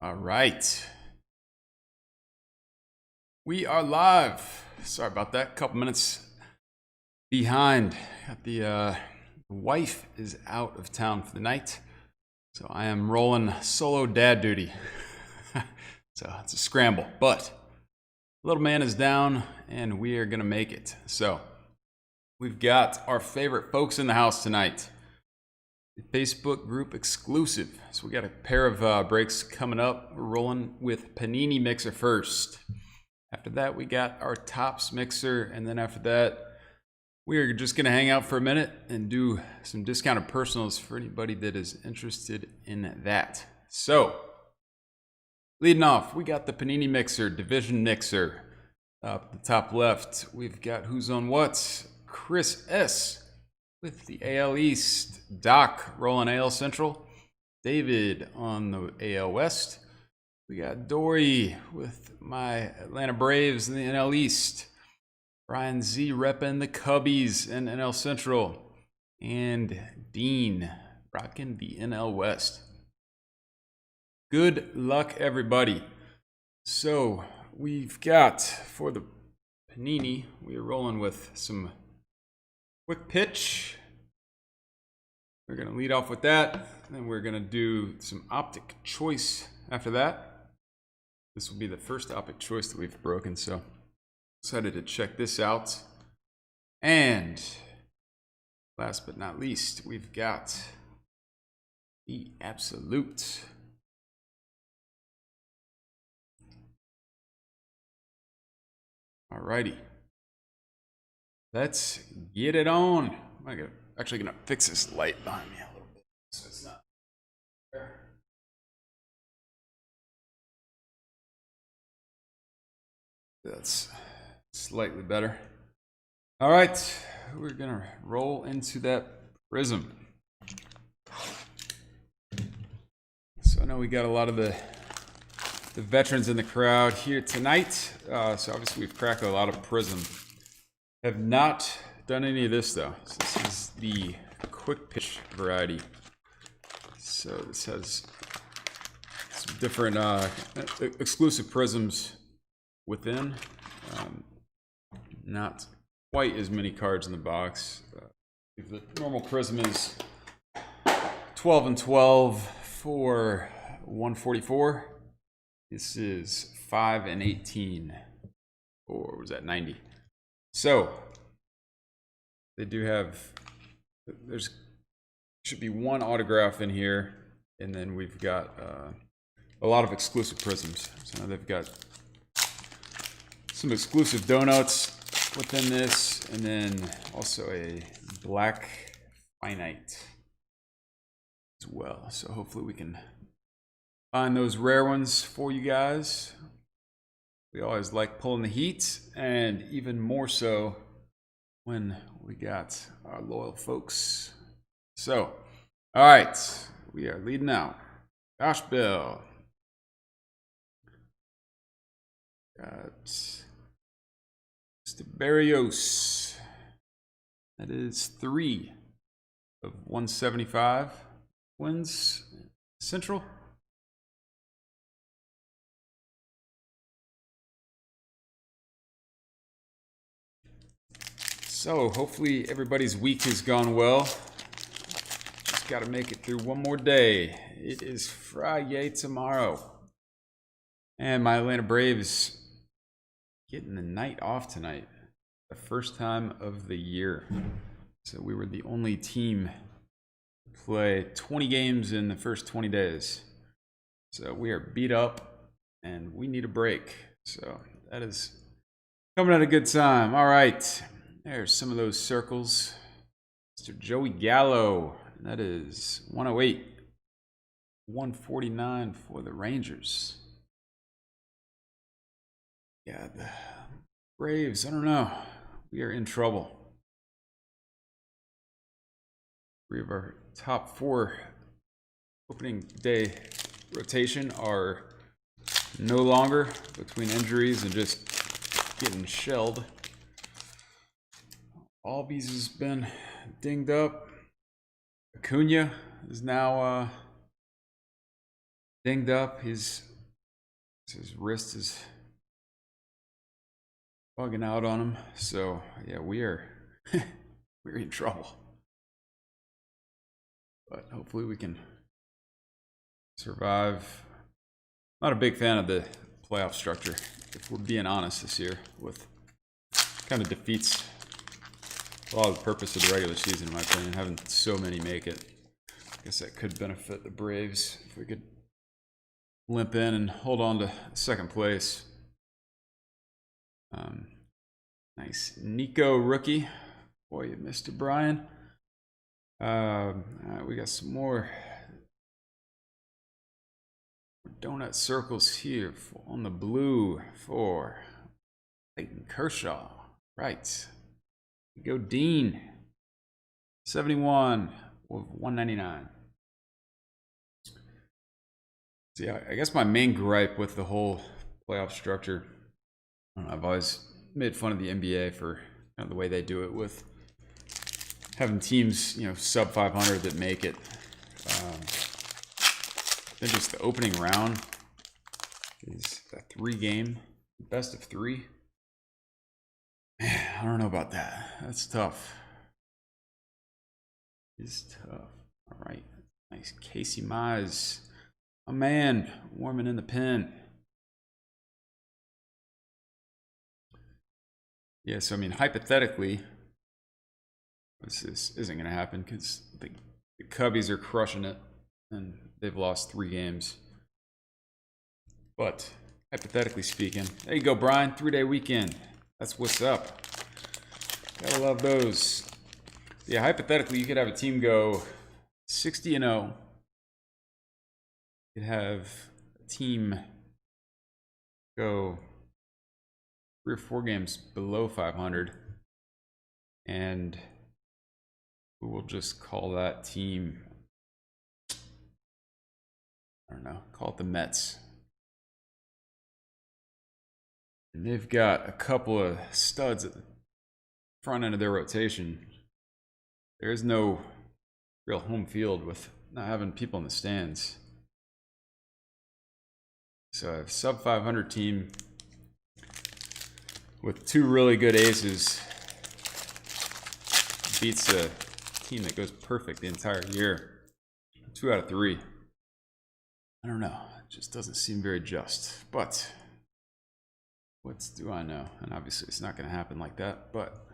All right. We are live. Sorry about that. Couple minutes behind. Got the wife is out of town for the night, so I am rolling solo dad duty. So it's a scramble, but little man is down, and we are gonna make it. So we've got our favorite folks in the house tonight. Facebook group exclusive. So we got a pair of breaks coming up. We're rolling with Panini mixer first. After that, we got our Tops mixer, and then after that, we are just gonna hang out for a minute and do some discounted personals for anybody that is interested in that. So, leading off, we got the Panini mixer, Division mixer. Up at the top left, we've got Who's on What, Chris S. with the AL East, Doc rolling AL Central, David on the AL West. We got Dory with my Atlanta Braves in the NL East, Brian Z repping the Cubbies in NL Central, and Dean rocking the NL West. Good luck, everybody. So we've got, for the Panini, we are rolling with some quick pitch. We're going to lead off with that. Then we're going to do some Optic choice after that. This will be the first Optic choice that we've broken, so excited to check this out. And last but not least, we've got the Absolute. Alrighty. Let's get it on. I'm actually gonna fix this light behind me a little bit so it's not there. That's slightly better. All right, we're gonna roll into that prism. So I know we got a lot of the veterans in the crowd here tonight. So obviously we've cracked a lot of prism. Have not done any of this though. So this is the quick pitch variety. So this has some different exclusive prisms within. Not quite as many cards in the box. If the normal prism is 12 and 12 for 144, this is 5 and 18 or was that 90? So they do have, there's should be one autograph in here, and then we've got a lot of exclusive prisms. So they've got some exclusive donuts within this, and then also a black finite as well. So hopefully we can find those rare ones for you guys. We always like pulling the heat, and even more so when we got our loyal folks. So, all right, we are leading out. Josh Bell. Got Mr. Barrios. That is 3 of 175. Wins Central. So hopefully everybody's week has gone well. Just got to make it through one more day. It is Friday tomorrow. And my Atlanta Braves getting the night off tonight. The first time of the year. So we were the only team to play 20 games in the first 20 days. So we are beat up and we need a break. So that is coming at a good time. All right. There's some of those circles. Mr. Joey Gallo. And that is 108. 149 for the Rangers. Yeah, the Braves, I don't know. We are in trouble. 3 of our top 4 opening day rotation are no longer between injuries and just getting shelled. Albies has been dinged up. Acuna is now dinged up. He's His wrist is bugging out on him. So yeah, we're in trouble. But hopefully we can survive. Not a big fan of the playoff structure, if we're being honest this year. With kind of defeats a lot of the purpose of the regular season, in my opinion, having so many make it. I guess that could benefit the Braves if we could limp in and hold on to second place. Nice Nico rookie. Boy, Mr. Brian. All right, we got some more donut circles here on the blue for Clayton Kershaw. Right. Go Dean. 71 with 199. So yeah, I guess my main gripe with the whole playoff structure, I don't know, I've always made fun of the NBA for the way they do it with having teams, sub 500 that make it. Then just the opening round is a 3-game, best of 3. Man, I don't know about that. That's tough. It's tough. All right. Nice Casey Mize. A man warming in the pen. Yeah, so I mean, hypothetically, this isn't going to happen because the Cubbies are crushing it and they've lost 3 games. But hypothetically speaking, there you go, Brian. 3-day weekend. That's what's up. Gotta love those. Yeah, hypothetically, you could have a team go 60-0. You could have a team go 3 or 4 games below 500, and we'll just call that team, I don't know, call it the Mets. And they've got a couple of studs at the front end of their rotation. There is no real home field with not having people in the stands. So a sub 500 team with 2 really good aces beats a team that goes perfect the entire year. 2 out of 3. I don't know. It just doesn't seem very just. But what do I know? And obviously it's not going to happen like that. But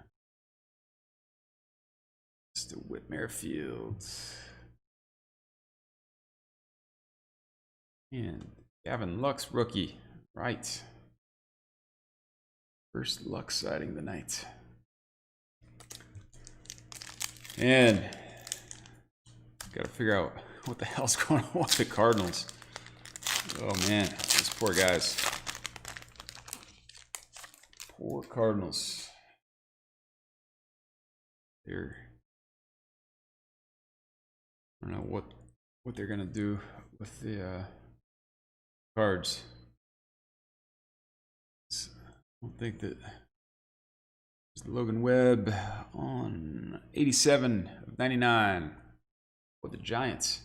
Mr. Whitmer Fields. And Gavin Lux, rookie. Right. First Lux sighting of the night. And got to figure out what the hell's going on with the Cardinals. Oh man, these poor guys. Poor Cardinals. I don't know what they're gonna do with the Cards. I don't think that Logan Webb on 87 of 99 for the Giants.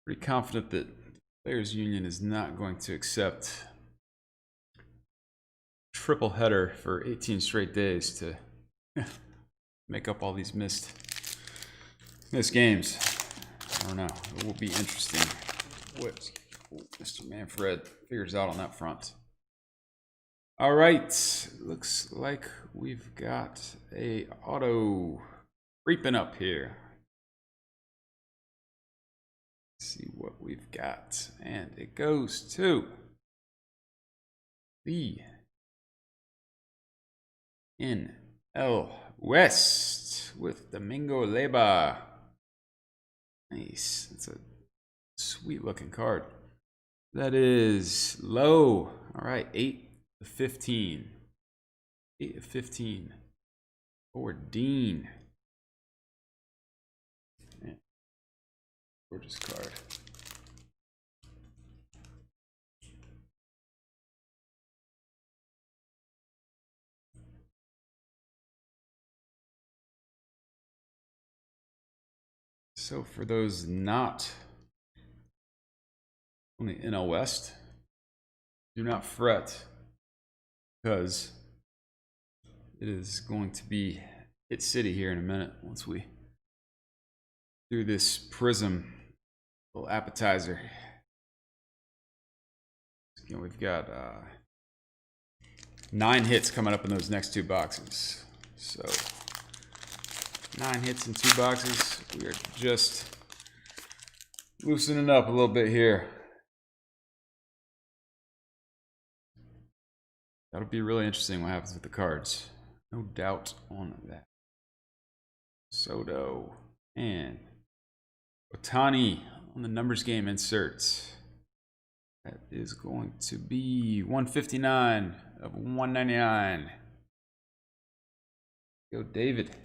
Pretty confident that the Players Union is not going to accept triple header for 18 straight days to make up all these missed games. I don't know. It will be interesting what Mr. Manfred figures out on that front. All right, looks like we've got a auto creeping up here. Let's see what we've got, and it goes to the NL West with Domingo Leyba. Nice. It's a sweet looking card. That is low. All right, 8 of 15. 8 of 15 for Dean. Man, gorgeous card. So for those not on the NL West. Do not fret, because it is going to be Hit City here in a minute once we do this Prism little appetizer. Again, we've got 9 hits coming up in those next 2 boxes. So 9 hits in 2 boxes. We are just loosening up a little bit here. That'll be really interesting what happens with the cards. No doubt on that. Soto and Ohtani on the numbers game inserts. That is going to be 159 of 199. Go David.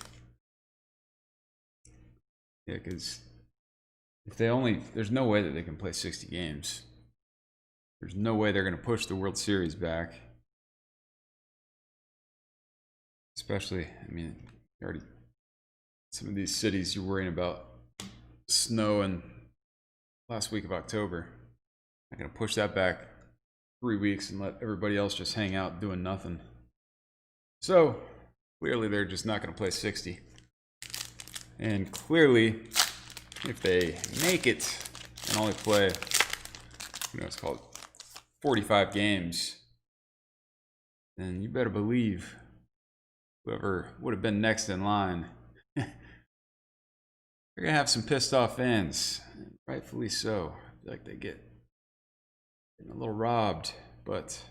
Yeah, because if they only, there's no way that they can play 60 games. There's no way they're going to push the World Series back. Especially, I mean, already some of these cities you're worrying about snow in last week of October. I'm going to push that back 3 weeks and let everybody else just hang out doing nothing. So clearly they're just not going to play 60. And clearly, if they make it and only play, it's called 45 games, then you better believe whoever would have been next in line, they're going to have some pissed off fans. Rightfully so. I feel like they get a little robbed, but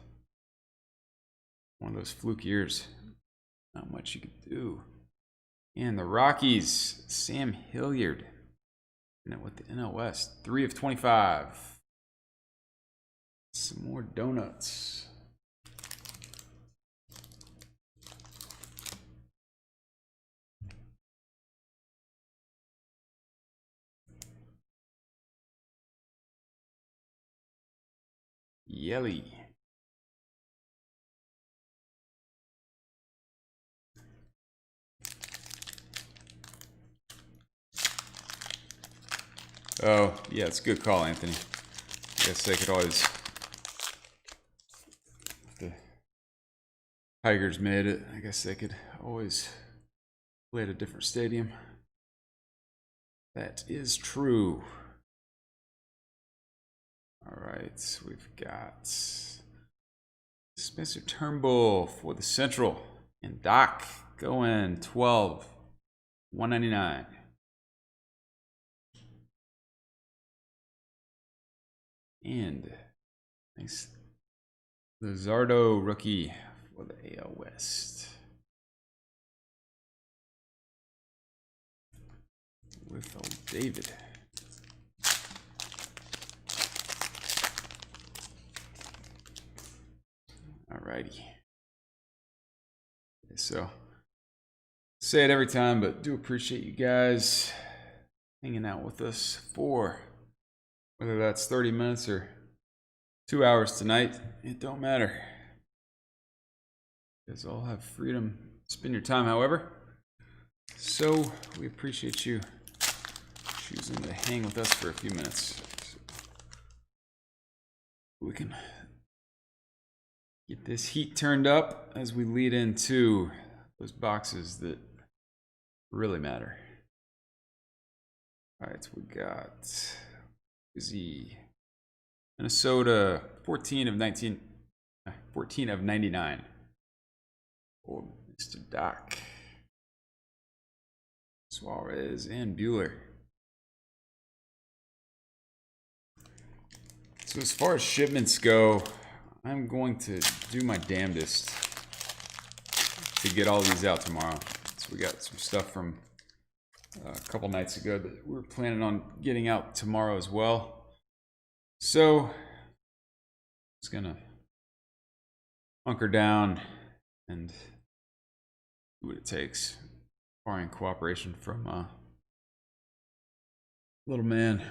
one of those fluke years. Not much you could do. And the Rockies, Sam Hilliard, with the NL West, 3 of 25. Some more donuts. Yelly. Oh, yeah, it's a good call, Anthony. I guess they could always... If the Tigers made it, I guess they could always play at a different stadium. That is true. All right, we've got Spencer Turnbull for the Central. And Doc going 12, 199. And nice Luzardo rookie for the AL West. With old David. Alrighty. So, say it every time, but do appreciate you guys hanging out with us for whether that's 30 minutes or 2 hours tonight. It don't matter. You guys all have freedom to spend your time, however. So, we appreciate you choosing to hang with us for a few minutes. So we can get this heat turned up as we lead into those boxes that really matter. All right, so we got Minnesota 14 of 99 for Mr. Doc. Suarez and Bueller. So as far as shipments go, I'm going to do my damnedest to get all these out tomorrow. So we got some stuff from a couple nights ago that we're planning on getting out tomorrow as well. So just gonna hunker down and do what it takes, barring cooperation from little man.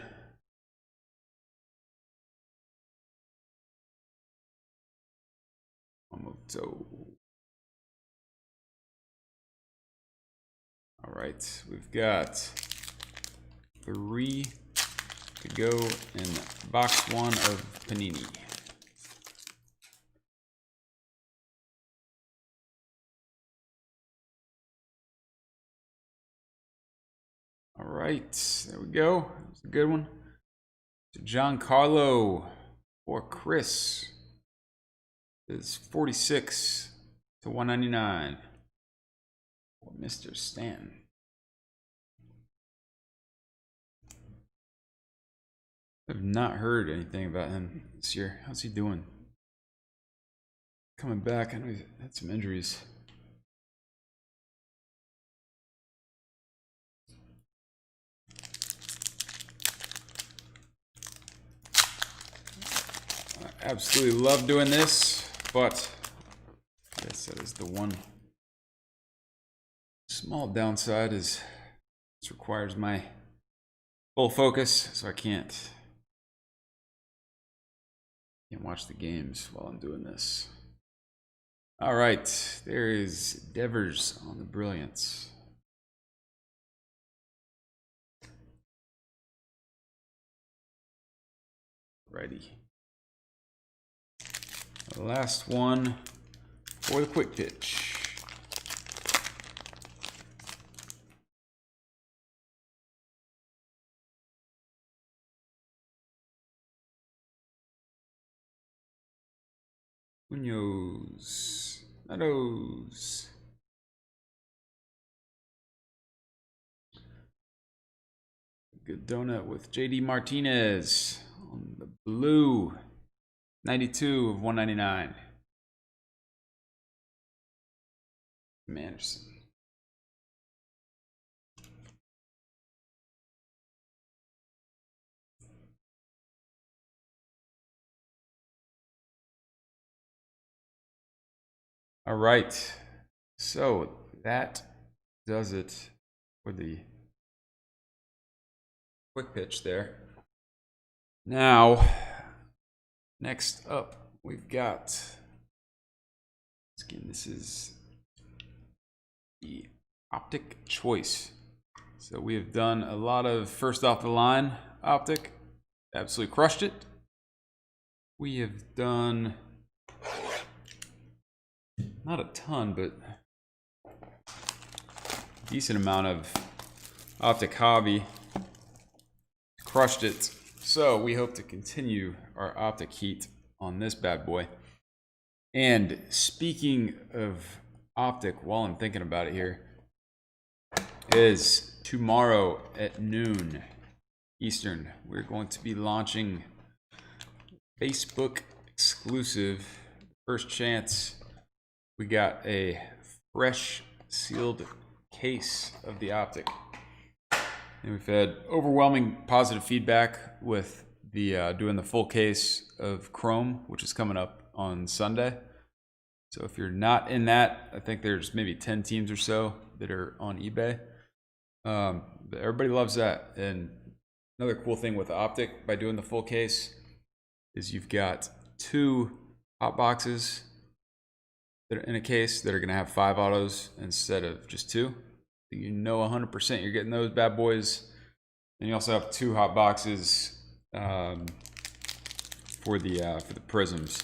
Moto. All right, we've got 3 to go in box 1 of Panini. All right, there we go. That's a good one. Giancarlo or Chris is 46 to 199. Mr. Stanton. I've not heard anything about him this year. How's he doing? Coming back. I know he's had some injuries. I absolutely love doing this, but I guess that is the one small downside is this requires my full focus, so I can't watch the games while I'm doing this. All right, there is Devers on the Brilliance. Righty. The last one for the quick pitch. Munoz, Meadows. Good donut with JD Martinez on the blue. 92 of 199. Manderson. All right, so that does it for the quick pitch there. Now, next up, we've got, again, this is the Optic Choice. So we have done a lot of first off the line Optic, absolutely crushed it. We have done not a ton, but a decent amount of Optic Hobby. Crushed it. So we hope to continue our Optic heat on this bad boy. And speaking of Optic, while I'm thinking about it here, is tomorrow at noon Eastern, we're going to be launching Facebook exclusive. First chance, we got a fresh sealed case of the Optic. And we've had overwhelming positive feedback with the doing the full case of Chrome, which is coming up on Sunday. So if you're not in that, I think there's maybe 10 teams or so that are on eBay. But everybody loves that. And another cool thing with Optic by doing the full case is you've got 2 hot boxes that are in a case that are going to have 5 autos instead of just 2. You know 100% you're getting those bad boys. And you also have 2 hot boxes for the prisms.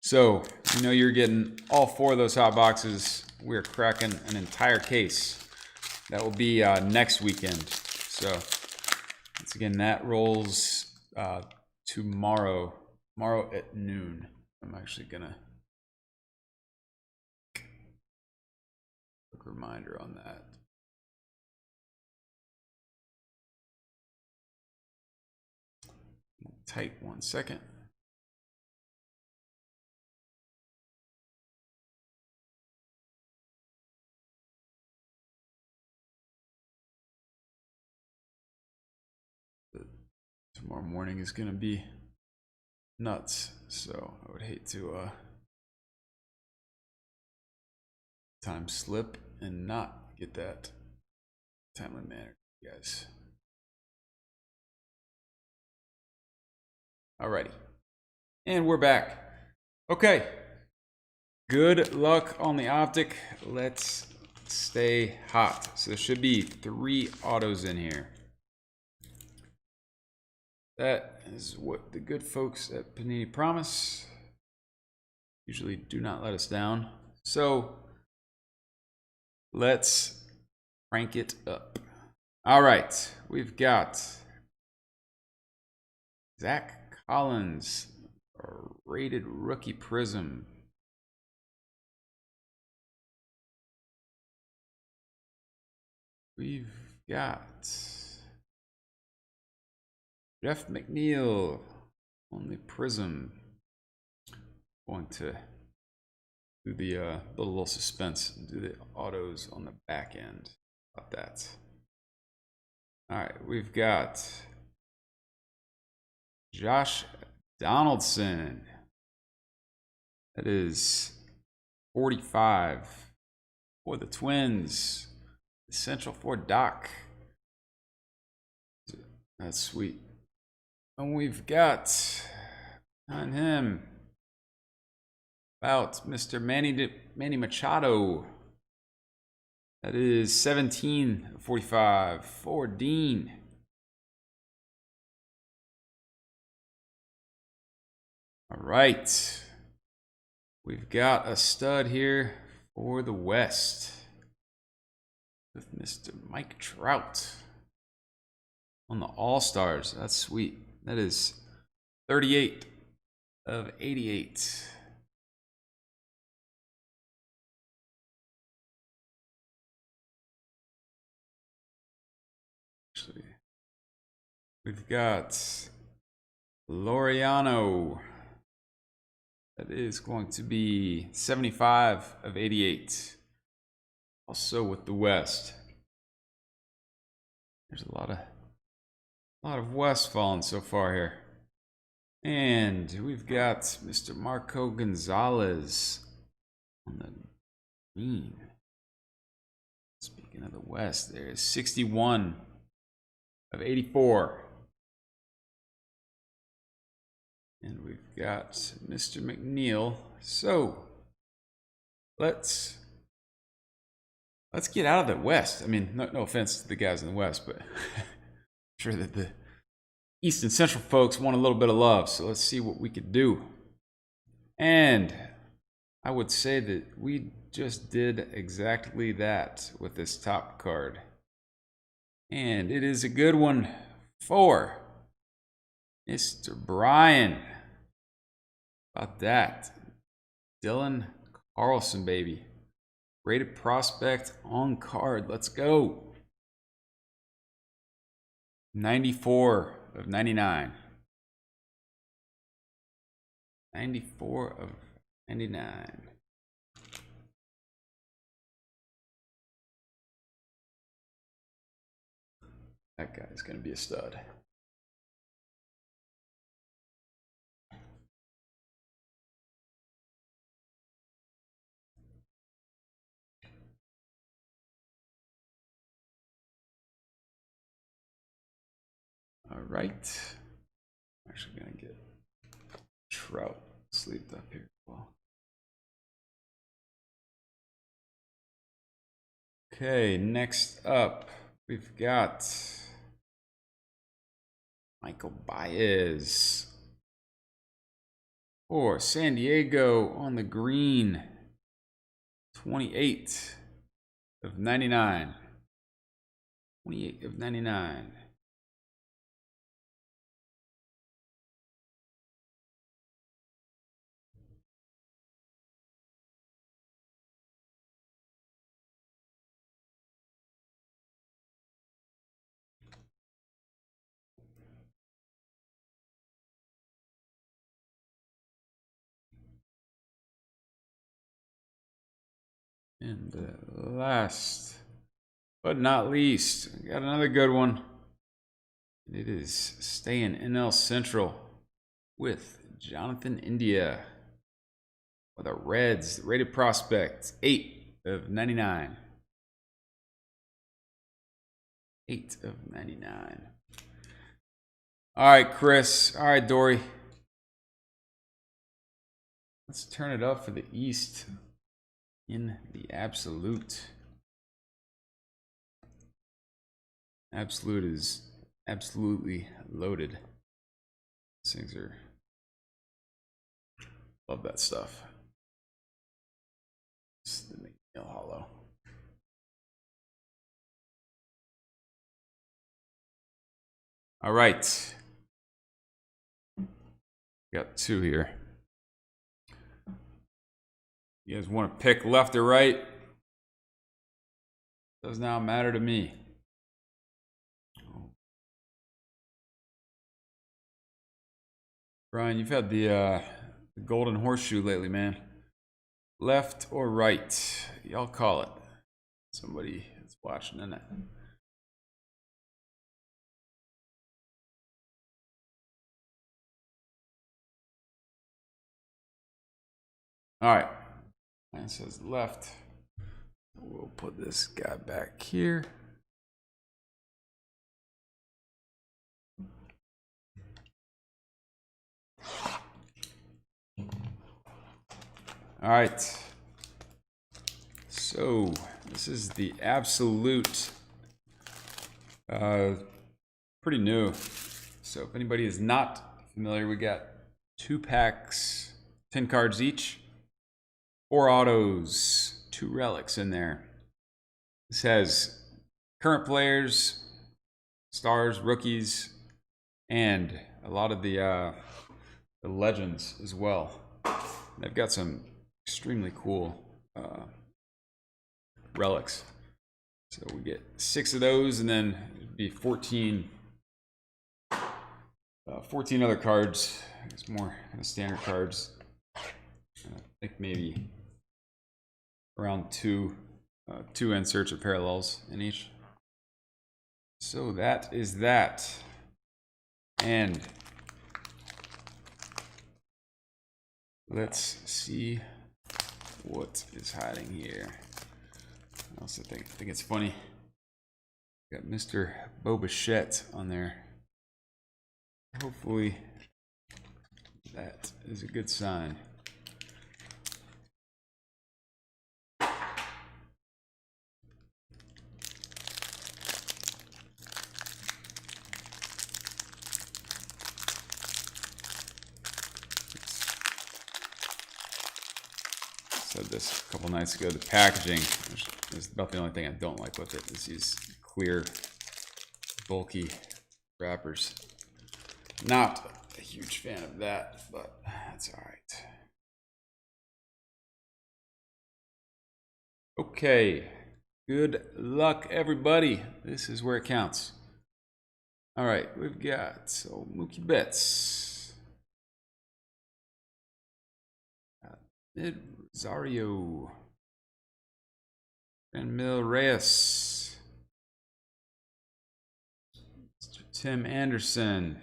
So you know you're getting all 4 of those hot boxes. We're cracking an entire case. That will be next weekend. So once again, that rolls tomorrow at noon. I'm actually gonna quick reminder on that. Tight 1 second. Tomorrow morning is gonna be nuts, so I would hate to time slip and not get that timely manner, guys. Alrighty, and we're back. Okay, good luck on the Optic. Let's stay hot. So there should be 3 autos in here. That is what the good folks at Panini promise. Usually do not let us down. So let's crank it up. All right, we've got Zach Collins, a rated rookie prism. We've got Jeff McNeil on the prism. Going to do the little suspense and do the autos on the back end. How about that? All right, we've got Josh Donaldson. That is 45 for the Twins. Essential for Doc. That's sweet. And we've got on him about Mr. Manny Machado. That is 17/45 for Dean. All right. We've got a stud here for the West with Mr. Mike Trout on the All-Stars. That's sweet. That is 38/88. Actually, we've got Laureano. That is going to be 75/88. Also with the West. There's a lot of West falling so far here. And we've got Mr. Marco Gonzalez on the green. Speaking of the West, there is 61/84. And we've got Mr. McNeil. So let's get out of the West. I mean, no offense to the guys in the West, but I'm sure that the East and Central folks want a little bit of love. So let's see what we could do. And I would say that we just did exactly that with this top card. And it is a good one for Mr. Brian. About that. Dylan Carlson, baby. Rated prospect on card. Let's go. 94/99. 94/99. That guy's going to be a stud. All right. I'm actually going to get Trout sleeved up here as well. Okay, next up, we've got Michael Baez for San Diego on the green. 28/99. 28/99. And last but not least, we got another good one. It is staying NL Central with Jonathan India for the Reds. Rated prospect, 8/99. 8/99. All right, Chris. All right, Dory. Let's turn it up for the East in the Absolute. Absolute is absolutely loaded. These things are, love that stuff. It's the McNeil Hollow. All right. Got two here. You guys want to pick left or right? Does not matter to me. Brian, you've had the golden horseshoe lately, man. Left or right? Y'all call it. Somebody is watching, isn't it? All right. Mine says left. We'll put this guy back here. All right. So this is the absolute, pretty new. So if anybody is not familiar, we got 2 packs, 10 cards each, 4 autos, 2 relics in there. This has current players, stars, rookies, and a lot of the legends as well. They've got some extremely cool relics. So we get 6 of those, and then it'd be 14 other cards. It's more kind of standard cards. I think maybe around two inserts or parallels in each. So that is that. And let's see what is hiding here. I also think it's funny. Got Mr. Boba on there. Hopefully that is a good sign. Said this a couple nights ago. The packaging is about the only thing I don't like with it. Is these clear, bulky wrappers. Not a huge fan of that, but that's all right. Okay, good luck, everybody. This is where it counts. All right, we've got Mookie Betts, Mid Rosario, and Mil Reyes, Mr. Tim Anderson,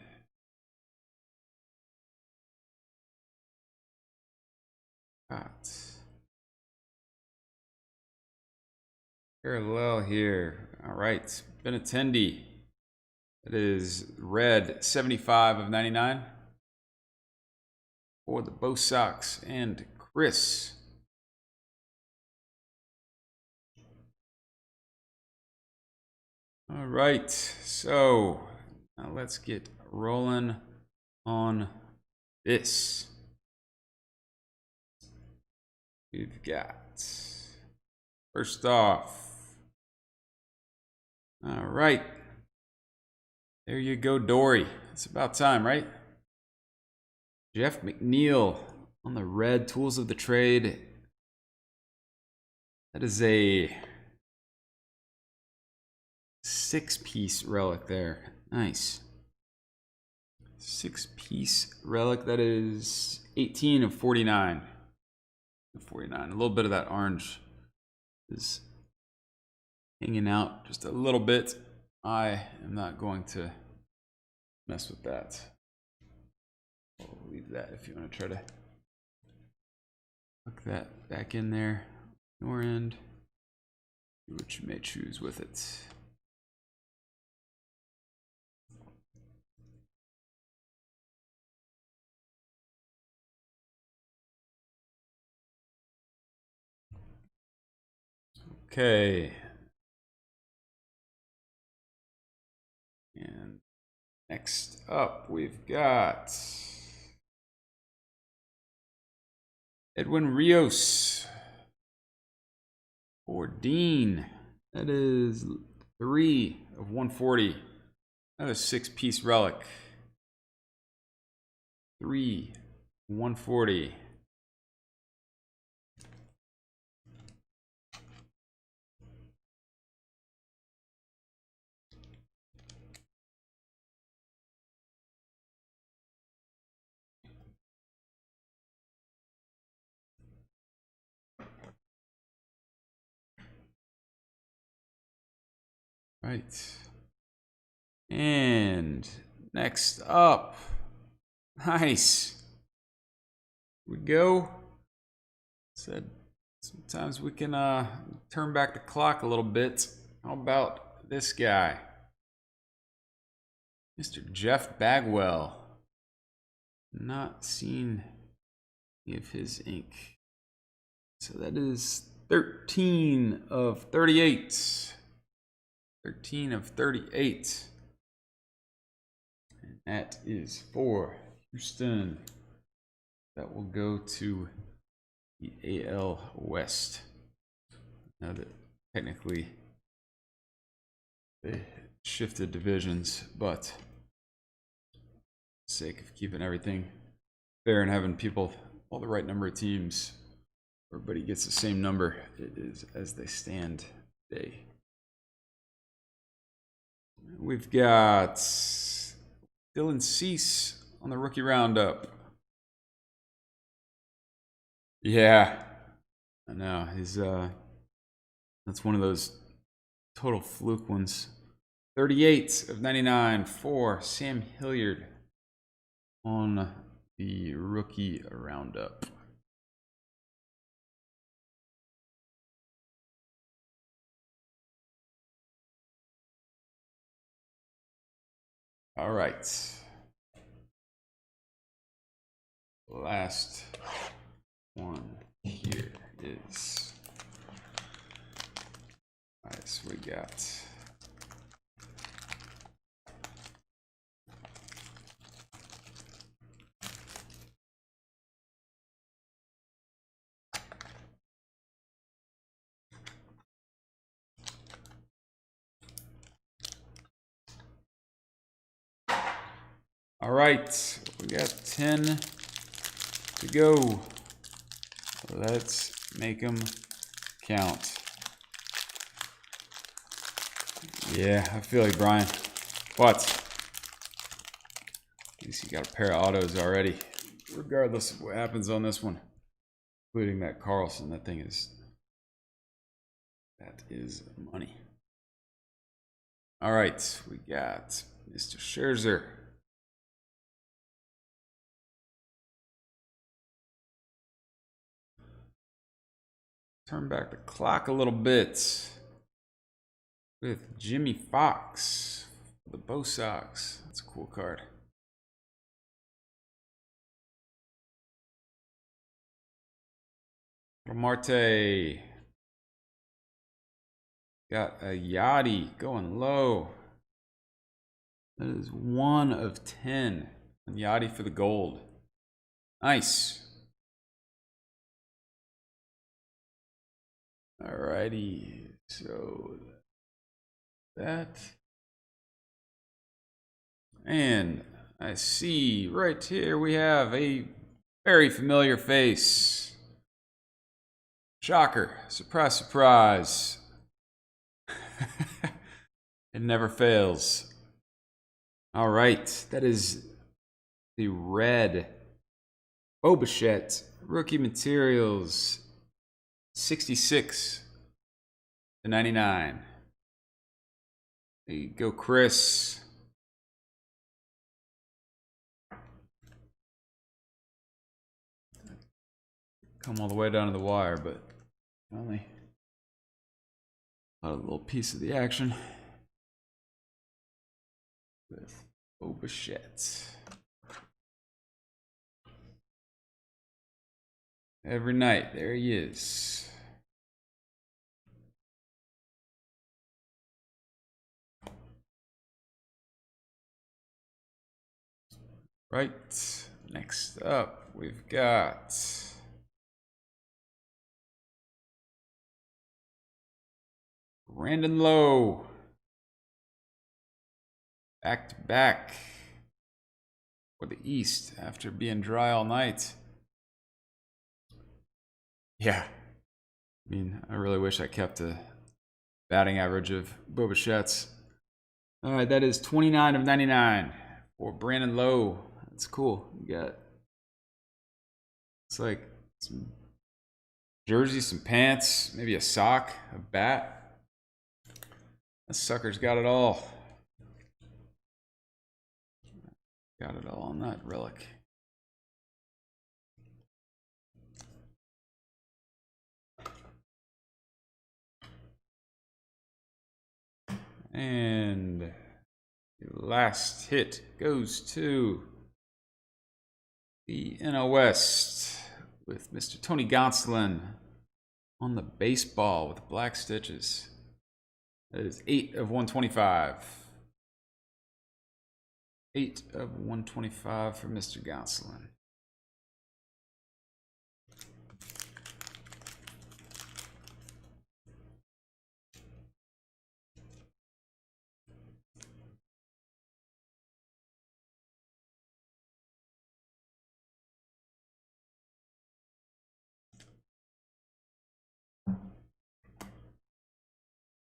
parallel here. All right, Benintendi. It is red, 75 of 99 for the Bo Sox, and Chris. All right, so now let's get rolling on this. We've got, first off, all right, there you go, Dory. It's about time, right? Jeff McNeil on the red, Tools of the Trade. That is a 6-piece relic there. Nice. 6-piece relic. That is 18 of 49. 49. A little bit of that orange is hanging out just a little bit. I am not going to mess with that. I'll leave that if you want to try to hook that back in there. Your end. Do what you may choose with it. Okay. And Next up, we've got Edwin Rios for Dean. That is 3 of 140. Another 6-piece relic. 3, 140. Right. And next up, nice. Here we go. Said sometimes we can turn back the clock a little bit. How about this guy? Mr. Jeff Bagwell. Not seen any of his ink. So that is 13 of 38. 13 of 38. And that is for Houston. That will go to the AL West. Now that technically they shifted divisions, but for the sake of keeping everything fair and having people, all the right number of teams, everybody gets the same number. It is as they stand today. We've got Dylan Cease on the rookie roundup. Yeah, I know. He's that's one of those total fluke ones. 38 of 99 for Sam Hilliard on the rookie roundup. All right. Last one here is. All right, so we got. All right, we got 10 to go. Let's make them count. Yeah, I feel like Brian, but at least you got a pair of autos already, regardless of what happens on this one, including that Carlson. That is money. All right, we got Mr. Scherzer. Turn back the clock a little bit with Jimmy Fox, the Bo Sox. That's a cool card. Marte. Got a Yachty going low. That is 1 of 10. And Yachty for the gold. Nice. Alrighty. So that. And I see right here we have a very familiar face. Shocker. Surprise, surprise. It never fails. All right. That is the red Bo Bichette rookie materials 66 to 99. There you go, Chris. Come all the way down to the wire, but only a little piece of the action with Bo Bichette. Every night, there he is. Right, next up, we've got Brandon Lowe. Back to back for the East after being dry all night. Yeah, I mean, I really wish I kept a batting average of Bo Bichette's. All right, that is 29 of 99 for Brandon Lowe. That's cool. You got, it's like some jersey, some pants, maybe a sock, a bat. That sucker's got it all. Got it all on that relic. And the last hit goes to the NL West with Mr. Tony Gonsolin on the baseball with black stitches. That is 8 of 125. 8 of 125 for Mr. Gonsolin.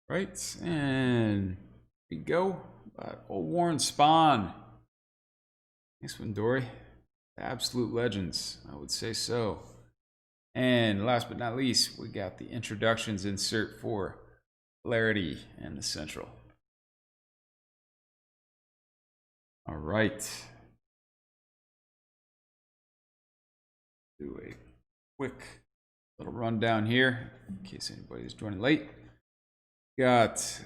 Right, and here we go. Old Warren Spahn. Nice one, Dory. Absolute legends, I would say so. And last but not least, we got the introductions insert for Flaherty and the Central. All right. Do a quick little rundown here in case anybody's joining late. Got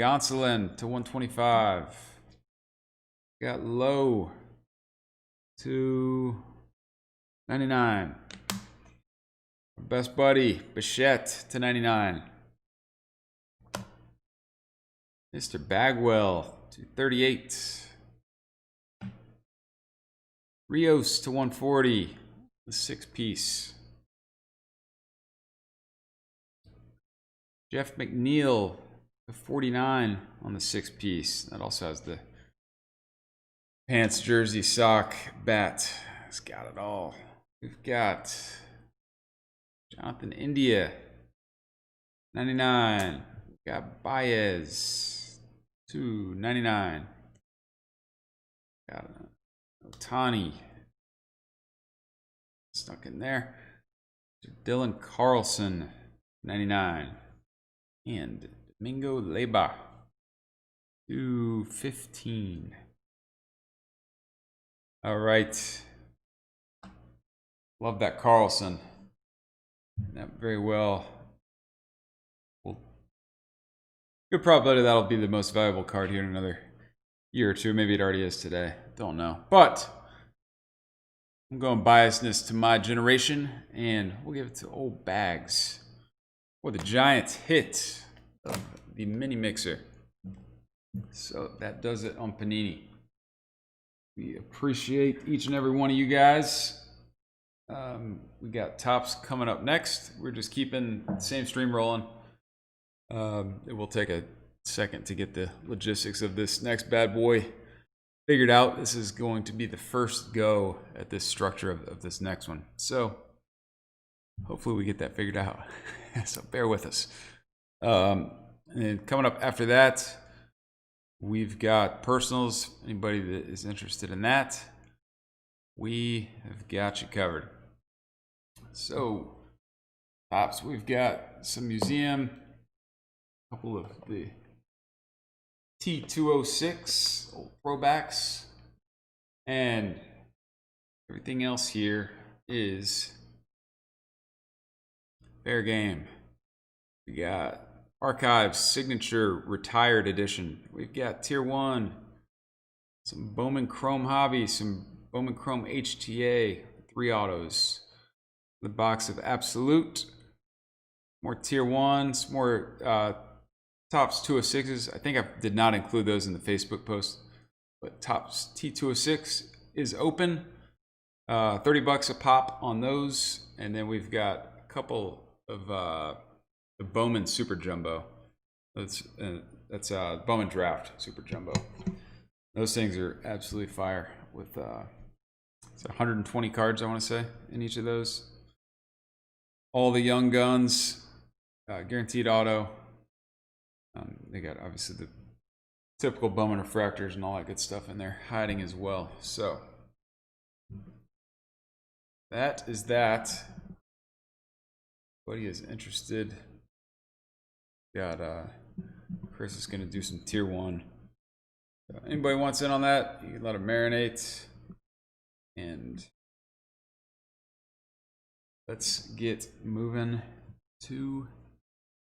Gonsolin to 125. Got Lowe to 99. Best buddy, Bichette to 99. Mr. Bagwell to 38. Rios to 140, the 6-piece. Jeff McNeil to 49 on the 6-piece. That also has the pants, jersey, sock, bat. It's got it all. We've got Jonathan India, 99. We've got Baez, 299. Got Ohtani stuck in there. Dylan Carlson, 99. And Domingo Leyba, 215. All right. Love that Carlson. That very well. Good probability that'll be the most valuable card here in another year or two. Maybe it already is today. Don't know. But I'm going biasness to my generation, and we'll give it to Old Bags for the giant hit of the mini mixer. So that does it on Panini. We appreciate each and every one of you guys. We got tops coming up next. We're just keeping the same stream rolling. It will take a second to get the logistics of this next bad boy figured out. This is going to be the first go at this structure of this next one. So hopefully we get that figured out. So bear with us. And coming up after that, we've got personals. Anybody that is interested in that, we have got you covered. So tops, we've got some museum, a couple of the T206 old throwbacks, and everything else here is fair game. We got Archives Signature Retired Edition. We've got Tier 1, some Bowman Chrome Hobby, some Bowman Chrome HTA, 3 autos. The box of Absolute, more Tier 1s, more Tops 206s. I think I did not include those in the Facebook post, but Tops T206 is open. 30 bucks a pop on those. And then we've got a couple of the Bowman Super Jumbo. That's Bowman Draft Super Jumbo. Those things are absolutely fire with 120 cards, I want to say, in each of those. All the young guns, guaranteed auto. They got obviously the typical Bowman refractors and all that good stuff in there hiding as well. So that is that. Anybody is interested? Got Chris is going to do some tier 1. Anybody wants in on that, you can let it marinate. And let's get moving to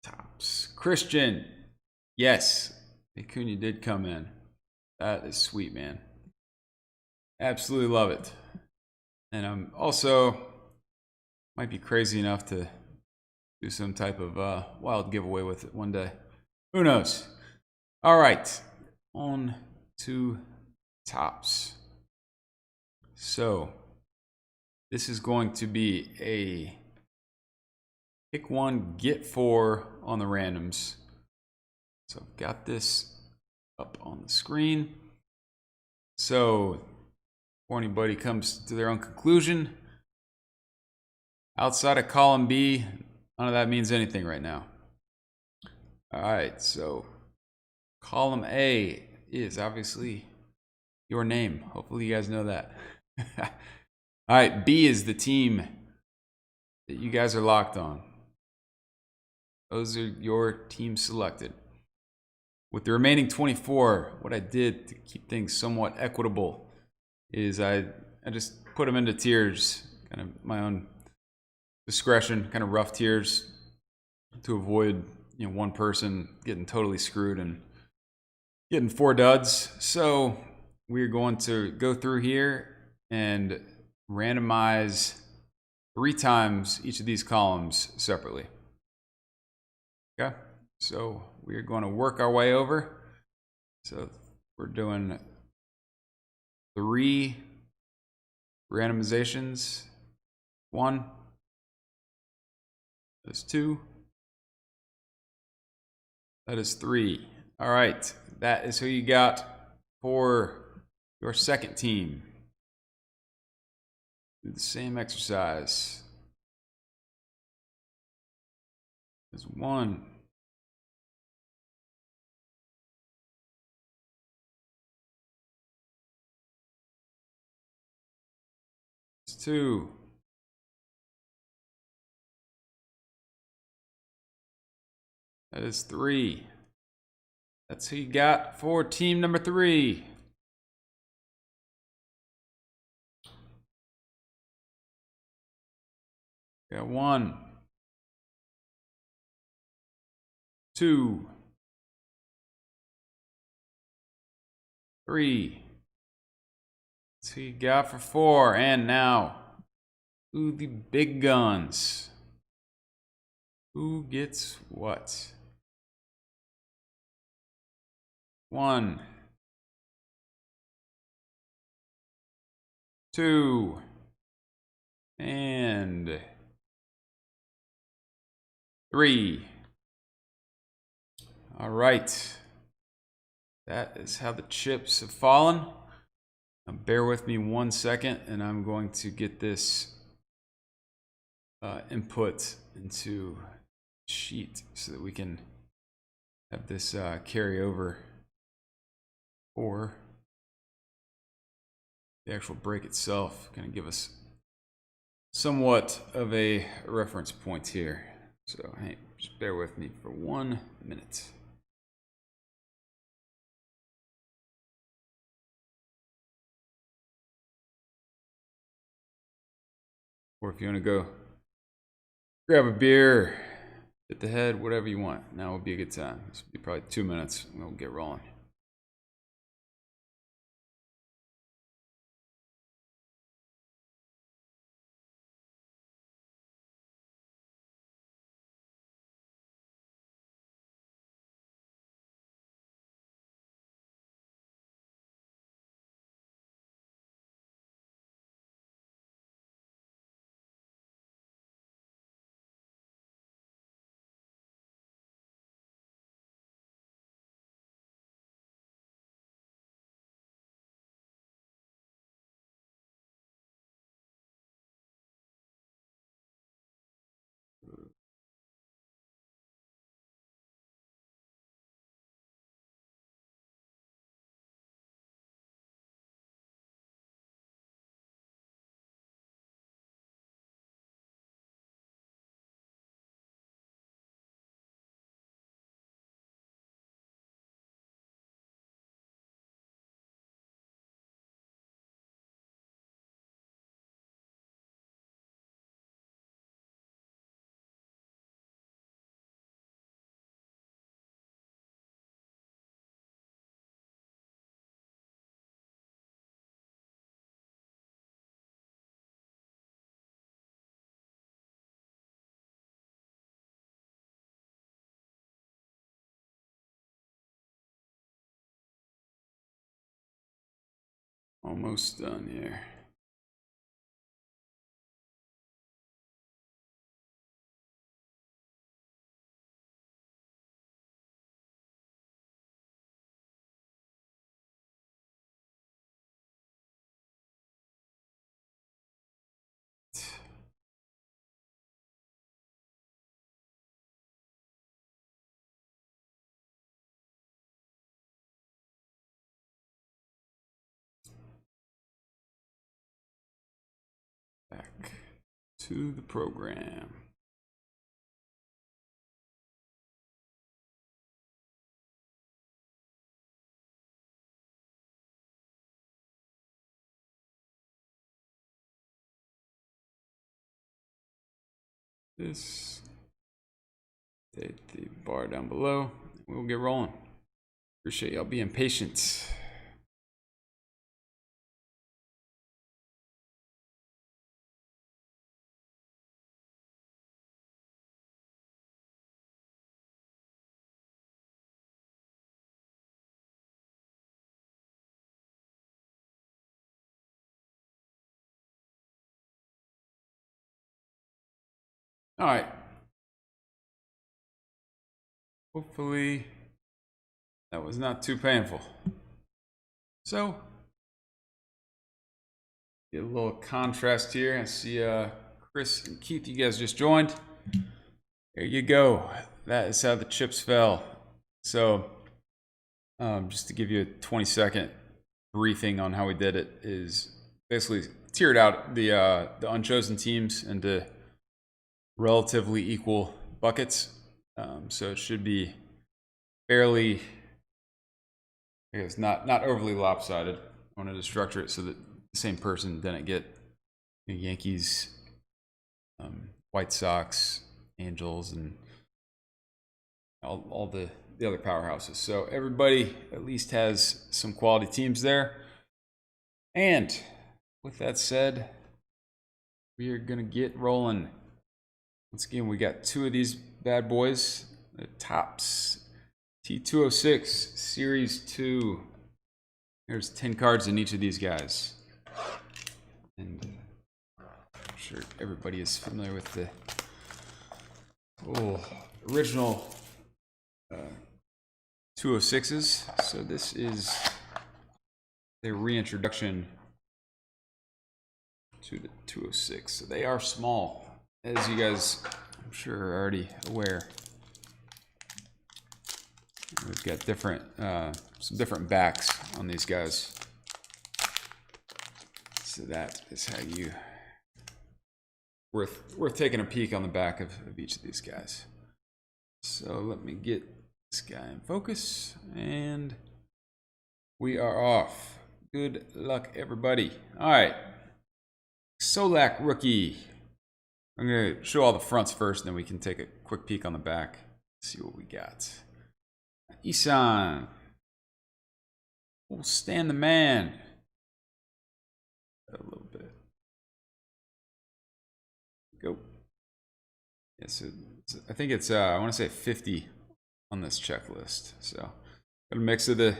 tops. Christian, yes, Acuna did come in. That is sweet, man. Absolutely love it. And I'm also might be crazy enough to do some type of wild giveaway with it one day. Who knows? All right, on to tops. So this is going to be a pick 1, get 4 on the randoms. So I've got this up on the screen. So before anybody comes to their own conclusion, outside of column B, none of that means anything right now. All right, so column A is obviously your name. Hopefully you guys know that. All right, B is the team that you guys are locked on. Those are your teams selected. With the remaining 24, what I did to keep things somewhat equitable is I just put them into tiers, kind of my own discretion, kind of rough tiers to avoid one person getting totally screwed and getting 4 duds. So we're going to go through here and randomize 3 times each of these columns separately. Okay, so we're going to work our way over. So we're doing 3 randomizations. 1, that's 2, that is 3. All right, that is who you got for your second team. Do the same exercise. There's 1. It's 2. That is 3. That's who you got for team number 3. Got 1, 2, 3. That's who you got for 4. And now, who the big guns? Who gets what? 1, 2, and 3. All right. That is how the chips have fallen. Now bear with me 1 second, and I'm going to get this input into the sheet so that we can have this carry over for the actual break itself. Going to give us somewhat of a reference point here. So hey, just bear with me for 1 minute. Or if you want to go grab a beer, hit the head, whatever you want. Now would be a good time. This will be probably 2 minutes and we'll get rolling. Almost done here. Back to the program. This, take the bar down below. We'll get rolling. Appreciate y'all being patient. All right. Hopefully that was not too painful. So, get a little contrast here. I see Chris and Keith, you guys just joined. There you go. That is how the chips fell. So, just to give you a 20-second briefing on how we did it, is basically tiered out the unchosen teams into relatively equal buckets. So it should be fairly, I guess, not overly lopsided. I wanted to structure it so that the same person didn't get Yankees, White Sox, Angels, and all the other powerhouses. So everybody at least has some quality teams there. And with that said, we are going to get rolling. Once again, we got two of these bad boys, the Topps T206 Series 2. There's 10 cards in each of these guys. And I'm sure everybody is familiar with the original 206s. So this is the reintroduction to the 206. So they are small, as you guys, I'm sure, are already aware. We've got different, some different backs on these guys. So that is how you, worth taking a peek on the back of each of these guys. So let me get this guy in focus, and we are off. Good luck, everybody. All right, Solak rookie. I'm going to show all the fronts first, and then we can take a quick peek on the back, see what we got. Isan. We'll stand the man. A little bit. Go. Yeah, so I think it's, I want to say 50 on this checklist. So, got a mix of the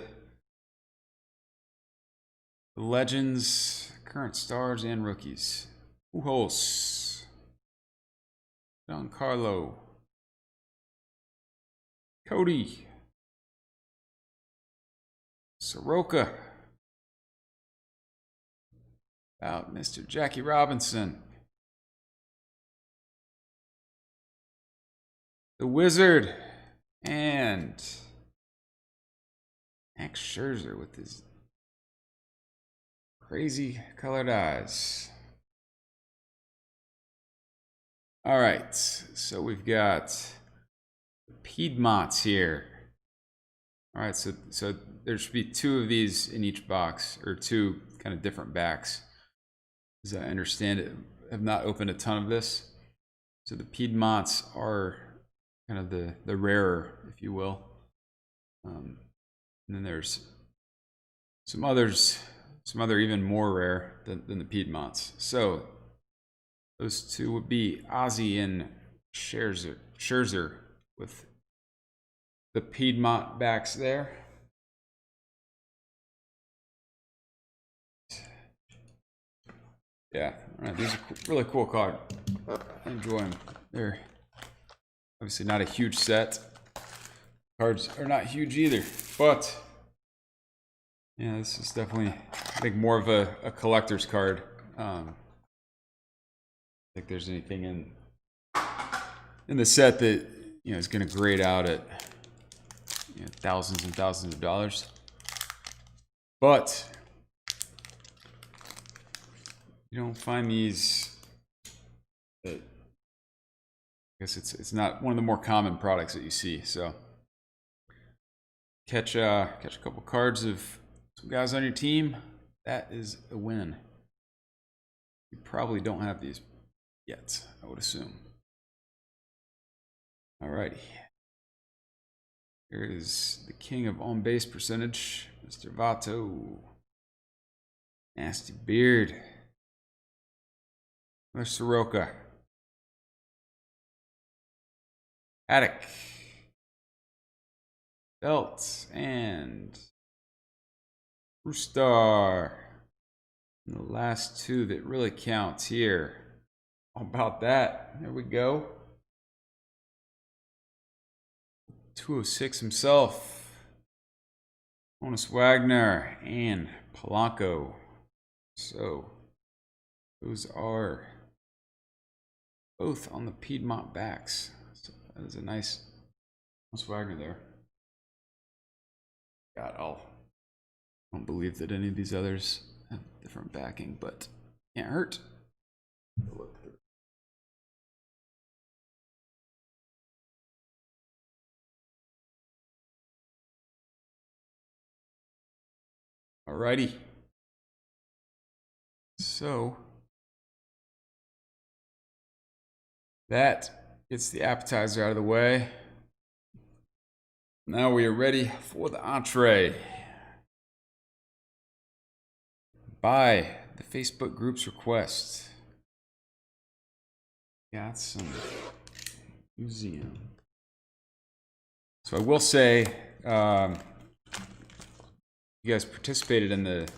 legends, current stars, and rookies. Pujols. Giancarlo. Cody. Soroka. About Mr. Jackie Robinson. The Wizard. And Max Scherzer with his crazy colored eyes. All right, so we've got the Piedmonts here. All right, so there should be two of these in each box, or two kind of different backs. As I understand it, I have not opened a ton of this. So the Piedmonts are kind of the rarer, if you will. And then there's some others, some other even more rare than the Piedmonts. So those two would be Ozzie and Scherzer with the Piedmont backs there. Yeah, all right, these are really cool cards. I enjoy them. They're obviously not a huge set. Cards are not huge either, but yeah, this is definitely, I think, more of a collector's card. I think there's anything in the set that is going to grade out at thousands and thousands of dollars. But you don't find these. I guess it's not one of the more common products that you see. So catch a couple cards of some guys on your team. That is a win. You probably don't have these yet, I would assume. Alrighty. Here is the king of on-base percentage, Mr. Vato. Nasty beard. There's Soroka. Attic. Belt. And Brewstar. And the last two that really counts here. How about that? There we go. 206 himself. Honus Wagner and Polanco. So those are both on the Piedmont backs. So that is a nice Honus Wagner there. God, I don't believe that any of these others have different backing, but can't hurt. Look through. Alrighty. So that gets the appetizer out of the way. Now we are ready for the entree. By the Facebook group's request. Got some museum. So I will say, you guys participated in the.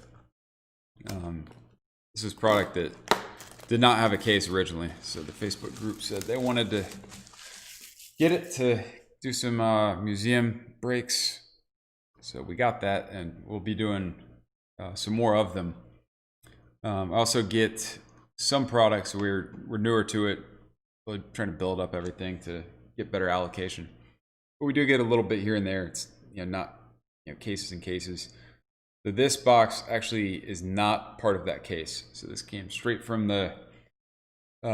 This is product that did not have a case originally. So the Facebook group said they wanted to get it to do some museum breaks. So we got that, and we'll be doing some more of them. I also get some products. We're newer to it. We're trying to build up everything to get better allocation. But we do get a little bit here and there. It's not cases and cases. So this box actually is not part of that case. So this came straight from the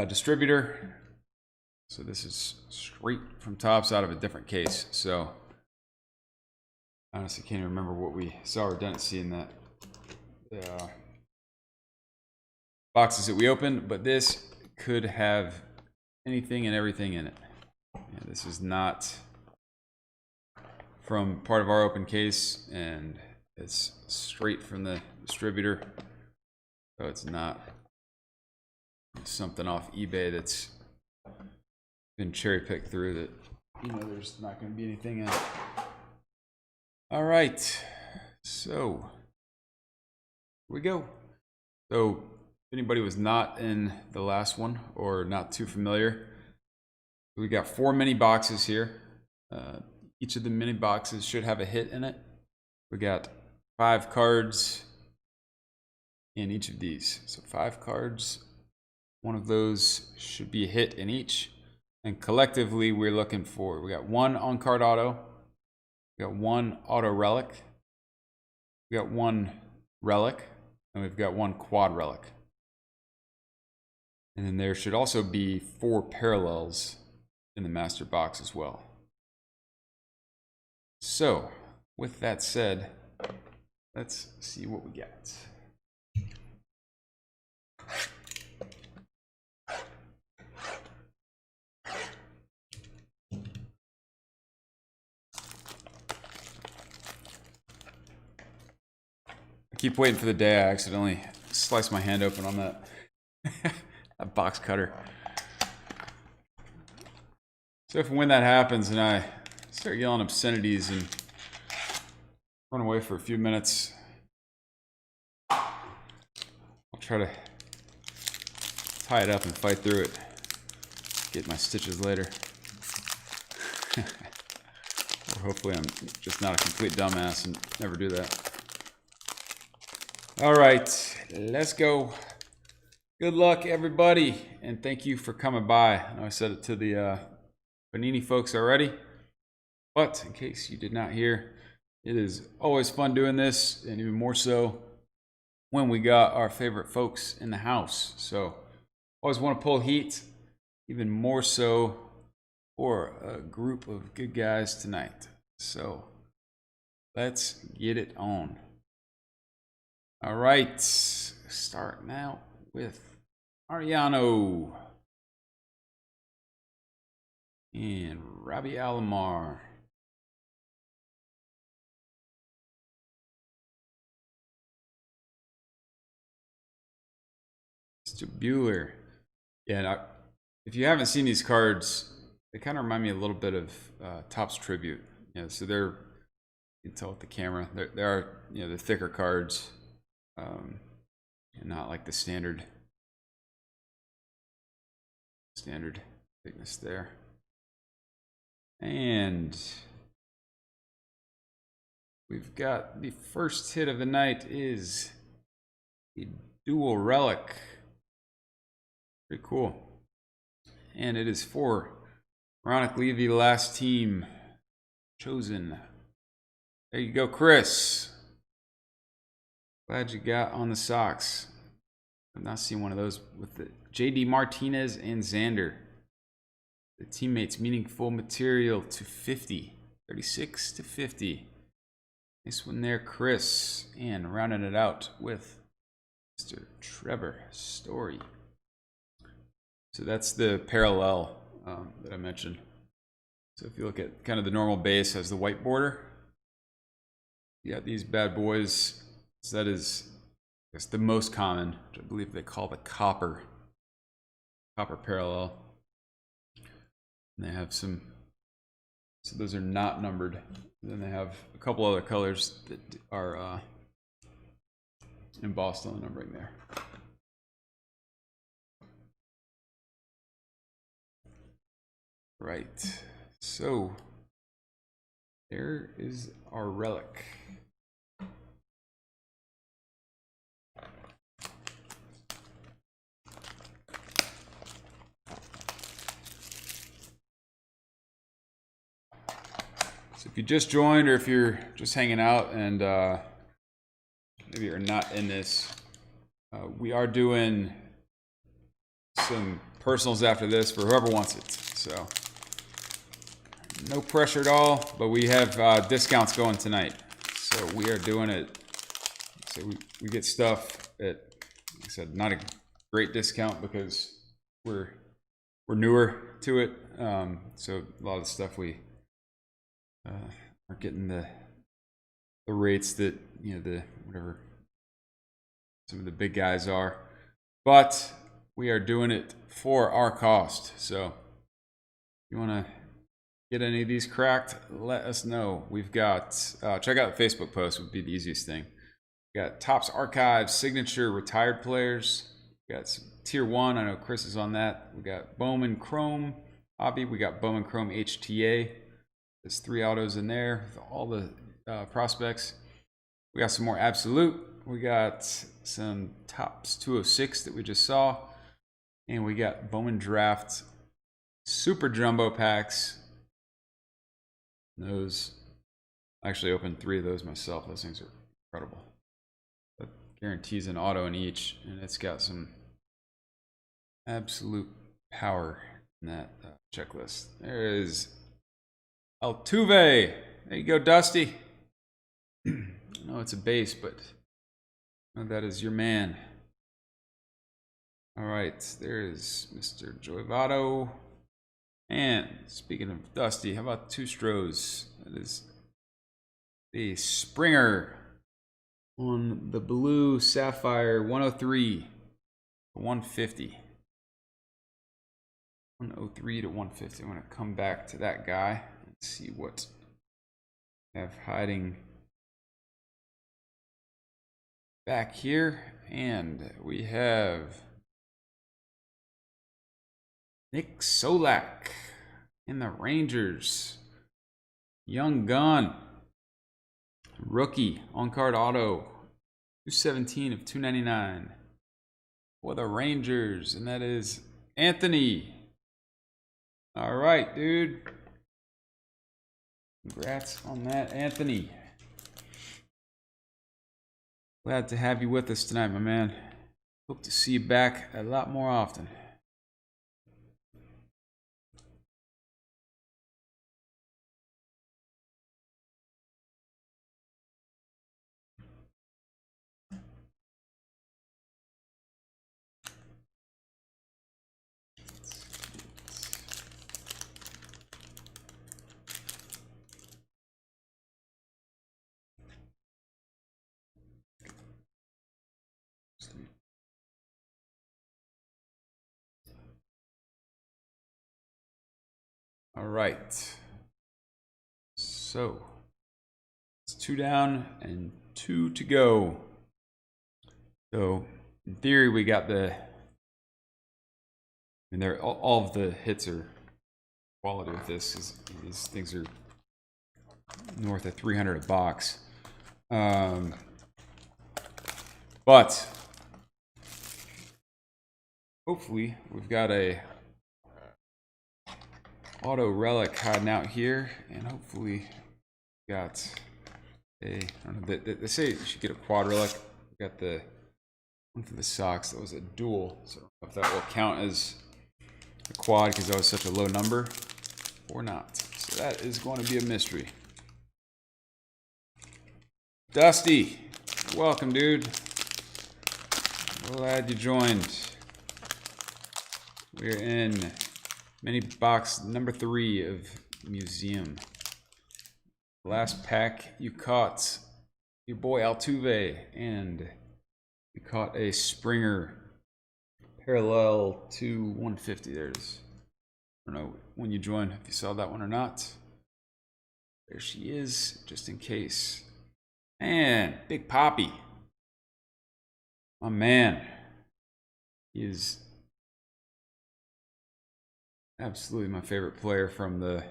distributor. So this is straight from Topps out of a different case. So I honestly can't even remember what we saw redundancy in that boxes that we opened, but this could have anything and everything in it. Yeah, this is not from part of our open case, and it's straight from the distributor. So it's not something off eBay that's been cherry picked through that there's not going to be anything in it. All right, so here we go. So if anybody was not in the last one or not too familiar, we got 4 mini boxes here. Each of the mini boxes should have a hit in it. We got 5 cards in each of these. So 5 cards. One of those should be a hit in each. And collectively, we're looking for, we got 1 on-card auto. We got 1 auto relic. We got 1 relic. And we've got 1 quad relic. And then there should also be 4 parallels in the master box as well. So, with that said, let's see what we got. I keep waiting for the day I accidentally slice my hand open on that, that box cutter. So if and when that happens and I start yelling obscenities and run away for a few minutes, I'll try to tie it up and fight through it. Get my stitches later. Or hopefully I'm just not a complete dumbass and never do that. All right, let's go. Good luck, everybody, and thank you for coming by. I know I said it to the Panini folks already, but in case you did not hear, it is always fun doing this, and even more so when we got our favorite folks in the house. So always want to pull heat, even more so for a group of good guys tonight. So let's get it on. All right, start now with Mariano and Robbie Alomar. Mr. Bueller. Yeah, if you haven't seen these cards, they kind of remind me a little bit of Topps Tribute. Yeah, so they're, you can tell with the camera, they are, you know, the thicker cards, and not like the standard thickness there. And we've got the first hit of the night is a dual relic. Pretty cool. And it is for Ronick Levy, last team chosen. There you go, Chris. Glad you got on the socks. I've not seen one of those with the JD Martinez and Xander. The teammates meaningful material to 50. 36 to 50. Nice one there, Chris. And rounding it out with Mr. Trevor Story. So that's the parallel that I mentioned. So if you look at kind of the normal base has the white border. You got these bad boys. So that is, I guess, the most common, which I believe they call the copper parallel. And they have some, so those are not numbered. And then they have a couple other colors that are embossed on the numbering there. Right, so there is our relic. So if you just joined or if you're just hanging out and maybe you're not in this, we are doing some personals after this for whoever wants it. So no pressure at all, but we have discounts going tonight. So we are doing it. So we get stuff at, like I said, not a great discount because we're newer to it. So a lot of the stuff we aren't getting the rates that, you know, the whatever some of the big guys are, but we are doing it for our cost. So if you want to get any of these cracked, let us know. We've got check out the Facebook post would be the easiest thing. We got Topps Archives signature retired players. We got some tier 1. I know Chris is on that. We got Bowman Chrome hobby. We got Bowman Chrome HTA. There's 3 autos in there with all the prospects. We got some more absolute. We got some Topps 206 that we just saw. And we got Bowman Draft Super Jumbo packs. Those, I actually opened 3 of those myself. Those things are incredible. That guarantees an auto in each. And it's got some absolute power in that checklist. There is Altuve. There you go, Dusty. I know it's a base, but that is your man. All right, there's Mr. Joyvado. And speaking of Dusty, how about 2 Stros? That is the Springer on the blue Sapphire 103 to 150. 103 to 150. I'm going to come back to that guy and see what I have hiding back here. And we have Nick Solak in the Rangers. Young gun. Rookie on-card auto. 217 of 299 for the Rangers, and that is Anthony. All right, dude. Congrats on that, Anthony. Glad to have you with us tonight, my man. Hope to see you back a lot more often. All right. So it's 2 down and 2 to go. So in theory, we got all of the hits are quality with this. These things are north of 300 a box. But hopefully we've got a auto relic hiding out here, and hopefully we got a, I don't know, they say you should get a quad relic. We got the one for the Sox that was a dual, so I don't know if that will count as a quad because that was such a low number or not. So that is going to be a mystery. Dusty, welcome, dude. Glad you joined. We're in mini box number 3 of Museum. Last pack, you caught your boy Altuve, and you caught a Springer parallel to 150. There it is. I don't know when you joined if you saw that one or not. There she is, just in case. And Big Poppy. My man. He is absolutely my favorite player from the,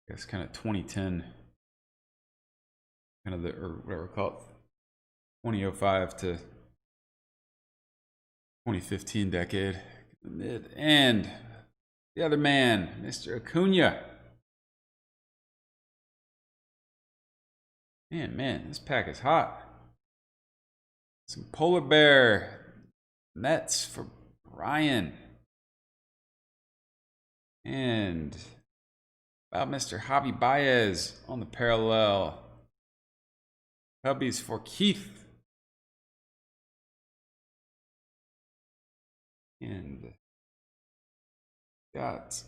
I guess, kind of 2010, kind of or whatever we call it, 2005 to 2015 decade. And the other man, Mr. Acuna. Man, this pack is hot. Some Polar Bear Mets for Ryan. And about Mr. Javi Baez on the parallel. Cubbies for Keith. And got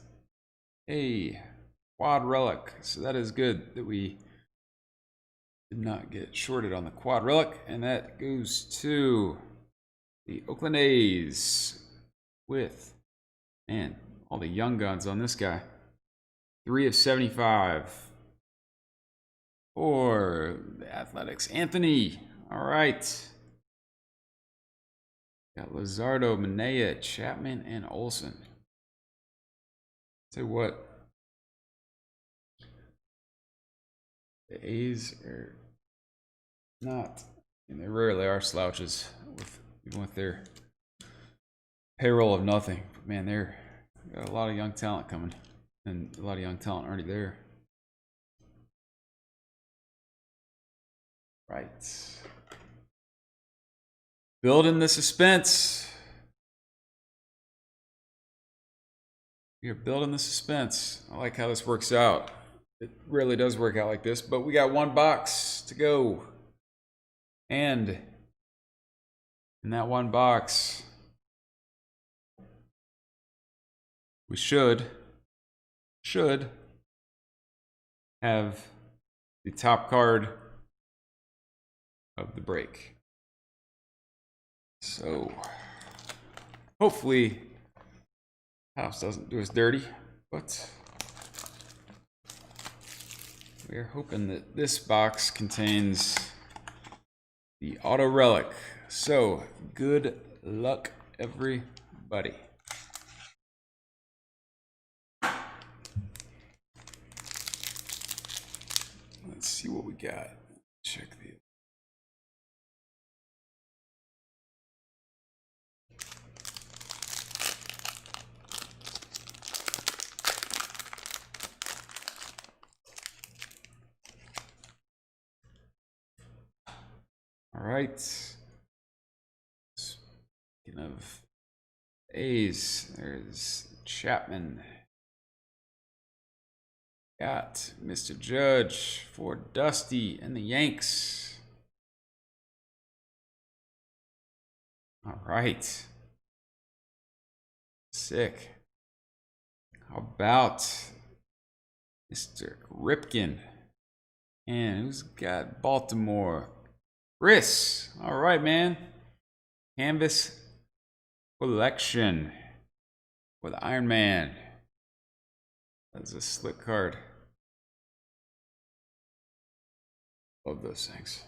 a quad relic. So that is good that we did not get shorted on the quad relic. And that goes to the Oakland A's with, man, all the young guns on this guy. 3 of 75 for the Athletics. Anthony. All right. Got Luzardo, Manea, Chapman, and Olsen. Tell you what, the A's are not, and they rarely are slouches even with their payroll of nothing. But man, they're got a lot of young talent coming, and a lot of young talent already there. Right. Building the suspense. We are building the suspense. I like how this works out. It rarely does work out like this, but we got 1 box to go. And in that 1 box, we should have the top card of the break. So hopefully house doesn't do us dirty, but we are hoping that this box contains the auto relic. So good luck, everybody. got? Check the. All right. Speaking of A's, there's Chapman. Got Mr. Judge for Dusty and the Yanks. All right. Sick. How about Mr. Ripken? And who's got Baltimore? Chris. All right, man. Canvas collection for the Iron Man. That's a slick card. Love those things.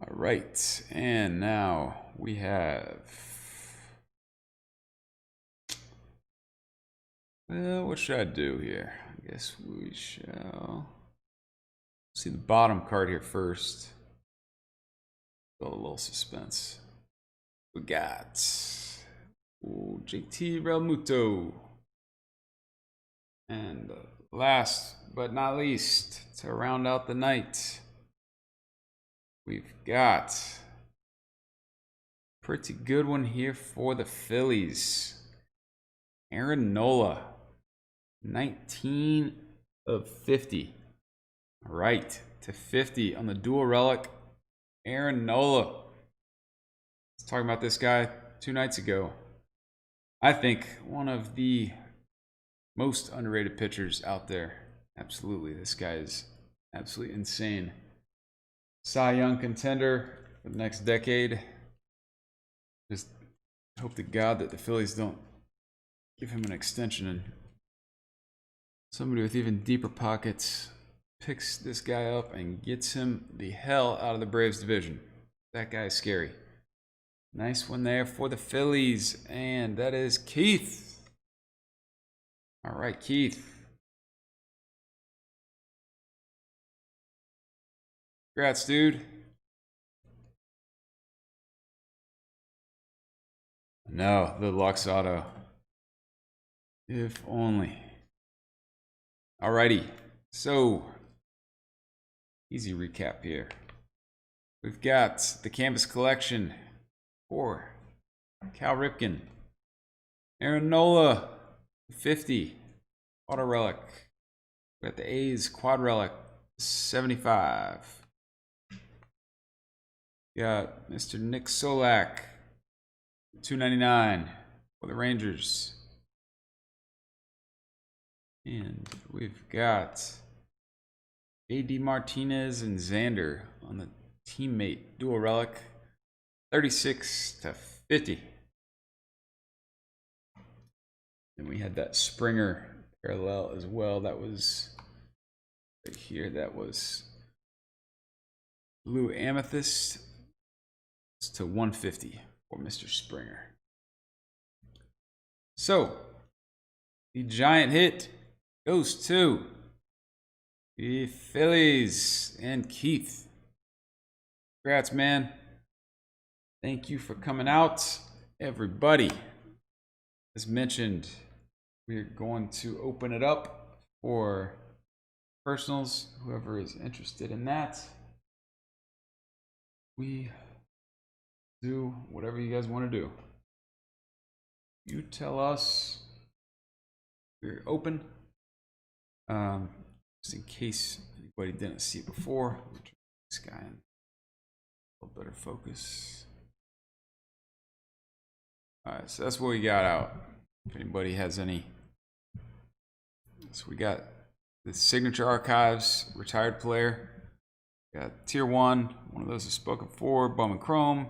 All right, and now we have, well, what should I do here? I guess we shall see the bottom card here first. Build a little suspense. We got JT Realmuto. And last but not least, to round out the night, we've got a pretty good one here for the Phillies. Aaron Nola, 19 of 50. All right, to 50 on the dual relic, Aaron Nola. Let's talk about this guy 2 nights ago. I think one of the most underrated pitchers out there. Absolutely, this guy is absolutely insane. Cy Young contender for the next decade. Just hope to God that the Phillies don't give him an extension and somebody with even deeper pockets picks this guy up and gets him the hell out of the Braves division. That guy is scary. Nice one there for the Phillies, and that is Keith. All right, Keith. Congrats, dude. No, the Lux Auto. If only. Alrighty, so easy recap here. We've got the Canvas Collection for Cal Ripken. Aaron Nola, 50. Auto Relic. We got the A's Quad Relic, 75. Got Mr. Nick Solak, 299 for the Rangers. And we've got A.D. Martinez and Xander on the teammate dual relic, 36 to 50. And we had that Springer parallel as well. That was right here. That was Blue Amethyst. It's to 150 for Mr. Springer. So, the giant hit goes to the Phillies and Keith. Congrats, man. Thank you for coming out, everybody. As mentioned, we're going to open it up for personals, whoever is interested in that. We do whatever you guys want to do. You tell us we're open. Just in case anybody didn't see it before, let me try this guy in a little better focus. All right, so that's what we got out. If anybody has any, so we got the Signature Archives retired player. We got Tier 1, one of those is spoken for. Bowman Chrome,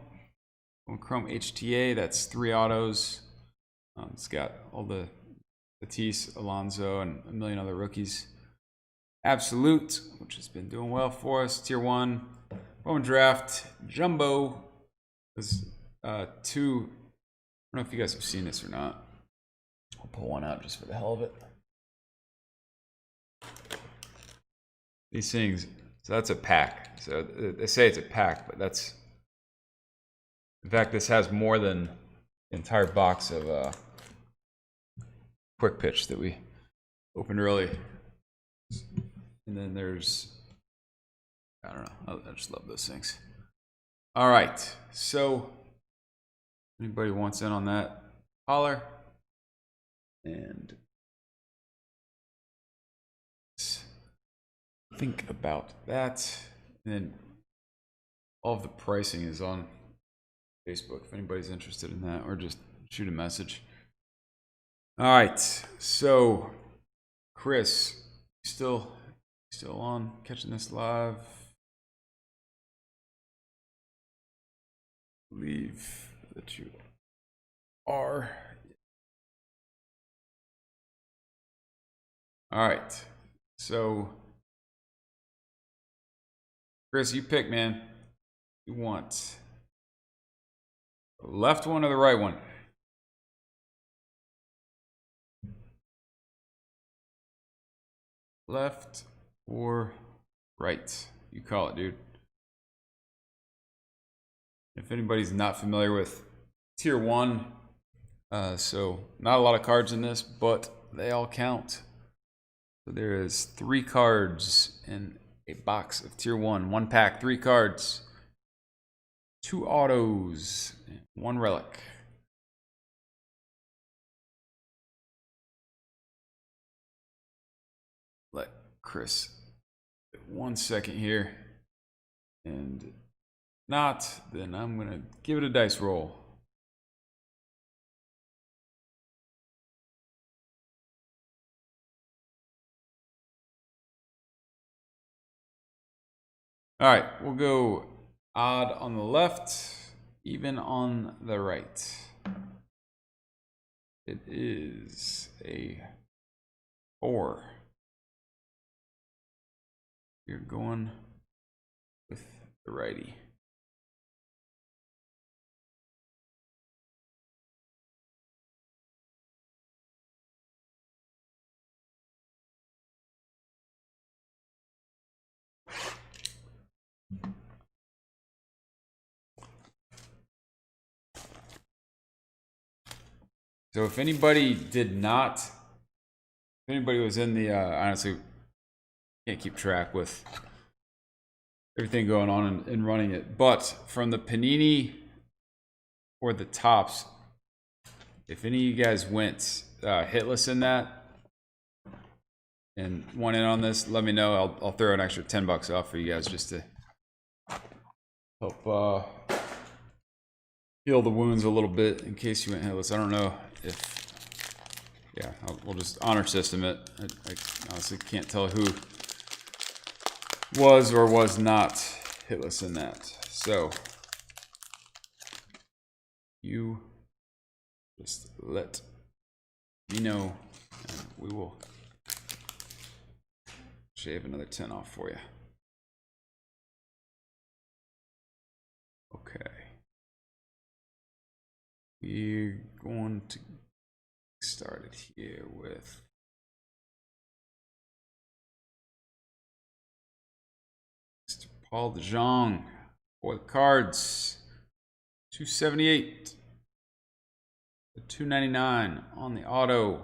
Bowman Chrome HTA. That's 3 autos. It's got all the Tatis, Alonso, and a million other rookies. Absolute, which has been doing well for us. Tier 1. Bowman Draft. Jumbo. There's 2. I don't know if you guys have seen this or not. I'll pull one out just for the hell of it. These things, so that's a pack. So they say it's a pack, but that's, in fact, this has more than the entire box of Quick Pitch that we opened early. And then there's, I don't know, I just love those things. All right, so anybody wants in on that, holler. And think about that. And then all of the pricing is on Facebook if anybody's interested in that, or just shoot a message. All right, so Chris, still on, catching this live? I believe that you are. All right, so Chris, you pick, man. You want the left one or the right one? Left or right? You call it, dude. If anybody's not familiar with Tier 1, so not a lot of cards in this, but they all count. So there is 3 cards in a box of Tier 1. 1 pack, 3 cards. 2 autos, 1 relic. Let Chris get 1 second here. And not, then I'm going to give it a dice roll. All right, we'll go odd on the left, even on the right. It is a 4. You're going with the righty. So if anybody was in the, honestly, can't keep track with everything going on and running it, but from the Panini or the tops, if any of you guys went hitless in that and went in on this, let me know. I'll throw an extra $10 off for you guys just to help heal the wounds a little bit in case you went hitless. I don't know if, yeah, we'll just honor system it. I honestly can't tell who was or was not hitless in that. So you just let me know and we will shave another 10 off for you. Okay. We're going to get started here with Mr. Paul DeJong for the cards. 278 to 299 on the auto.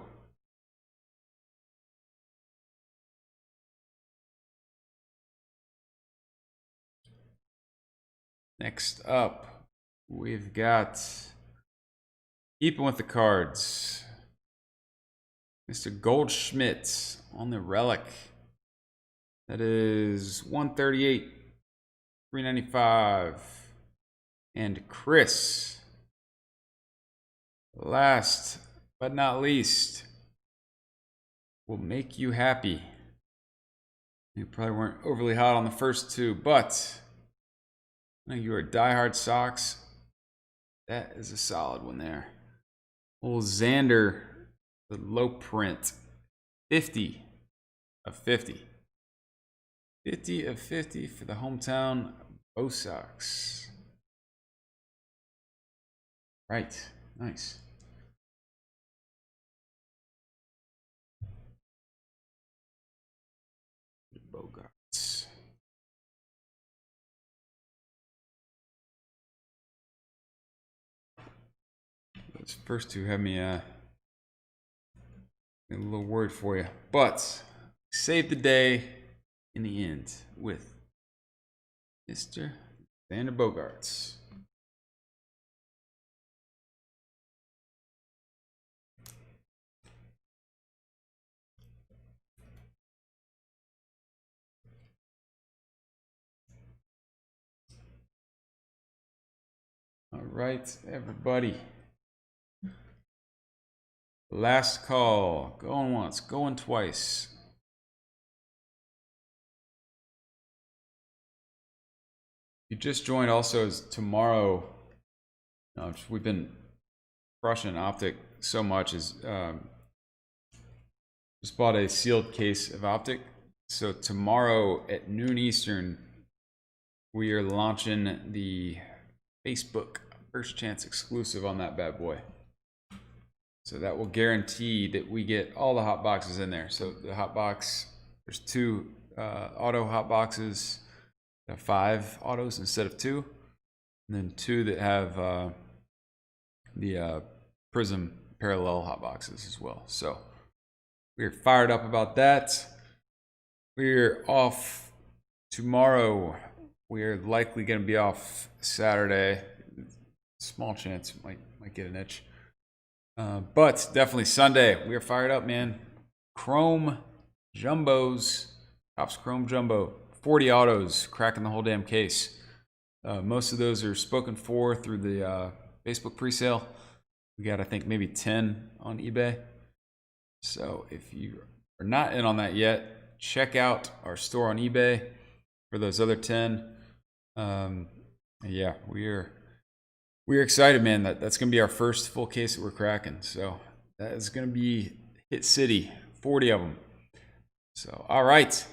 Next up, we've got, keeping with the cards, Mr. Goldschmidt on the relic. That is 138, 395. And Chris, last but not least, will make you happy. You probably weren't overly hot on the first 2, but I know you are diehard Sox. That is a solid one there. Old Xander the low print. 50 of 50. 50 of 50 for the hometown Bo Sox. Right. Nice. Bogarts. Those first two have me a little word for you, but saved the day in the end with Mr. Xander Bogaerts. All right, everybody. Last call. Going once, going twice. You just joined also is tomorrow. We've been crushing Optic so much is just bought a sealed case of Optic. So tomorrow at noon Eastern, we are launching the Facebook First Chance exclusive on that bad boy. So that will guarantee that we get all the hot boxes in there. So the hot box, there's 2 auto hot boxes, 5 autos instead of 2, and then 2 that have the Prism parallel hot boxes as well. So we're fired up about that. We're off tomorrow. We're likely going to be off Saturday. Small chance might get an itch. But definitely Sunday. We are fired up, man. Chrome Jumbos. Topps Chrome Jumbo. 40 autos. Cracking the whole damn case. Most of those are spoken for through the Facebook presale. We got, I think, maybe 10 on eBay. So if you are not in on that yet, check out our store on eBay for those other 10. Yeah, we're excited, man. That's going to be our first full case that we're cracking. So that is going to be Hit City, 40 of them. So, all right.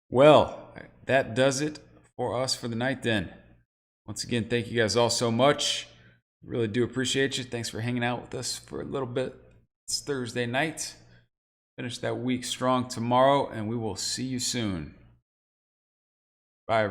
Well, that does it for us for the night then. Once again, thank you guys all so much. Really do appreciate you. Thanks for hanging out with us for a little bit. It's Thursday night. Finish that week strong tomorrow, and we will see you soon. Bye, everybody.